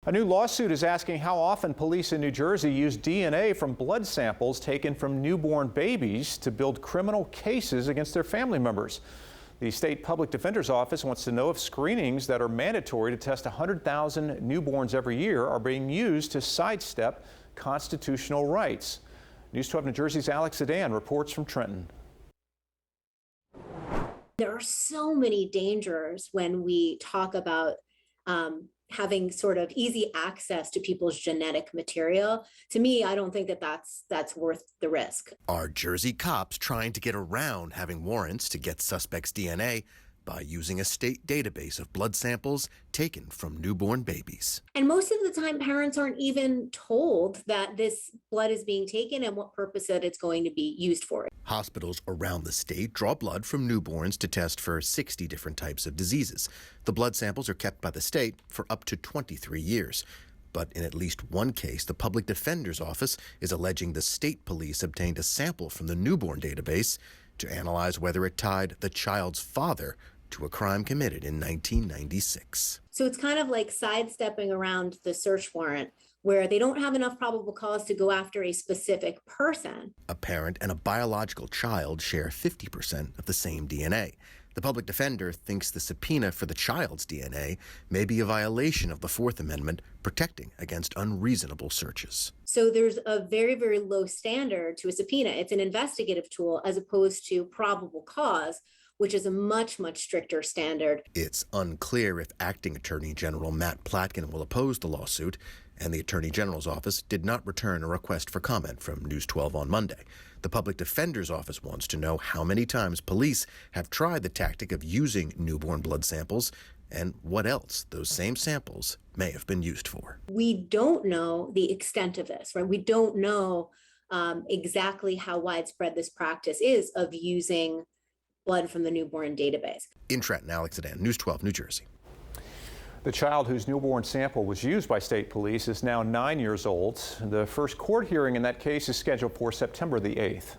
A new lawsuit is asking how often police in New Jersey use DNA from blood samples taken from newborn babies to build criminal cases against their family members. The state public defender's office wants to know if screenings that are mandatory to test 100,000 newborns every year are being used to sidestep constitutional rights. News 12 New Jersey's Alex Sedan reports from Trenton. There are so many dangers when we talk about having sort of easy access to people's genetic material. To me, I don't think that that's worth the risk. Are Jersey cops trying to get around having warrants to get suspects' DNA by using a state database of blood samples taken from newborn babies? And most of the time, parents aren't even told that this blood is being taken and what purpose that it's going to be used for. Hospitals around the state draw blood from newborns to test for 60 different types of diseases. The blood samples are kept by the state for up to 23 years. But in at least one case, the public defender's office is alleging the state police obtained a sample from the newborn database to analyze whether it tied the child's father to a crime committed in 1996. So it's kind of like sidestepping around the search warrant, where they don't have enough probable cause to go after a specific person. A parent and a biological child share 50% of the same DNA. The public defender thinks the subpoena for the child's DNA may be a violation of the Fourth Amendment, protecting against unreasonable searches. So there's a very, very low standard to a subpoena. It's an investigative tool as opposed to probable cause, which is a much, much stricter standard. It's unclear if Acting Attorney General Matt Platkin will oppose the lawsuit, and the Attorney General's office did not return a request for comment from News 12 on Monday. The Public Defender's office wants to know how many times police have tried the tactic of using newborn blood samples and what else those same samples may have been used for. We don't know the extent of this, right? We don't know exactly how widespread this practice is of using blood from the newborn database. In Trenton, Alex Sedan, News 12, New Jersey. The child whose newborn sample was used by state police is now 9 years old. The first court hearing in that case is scheduled for September the 8th.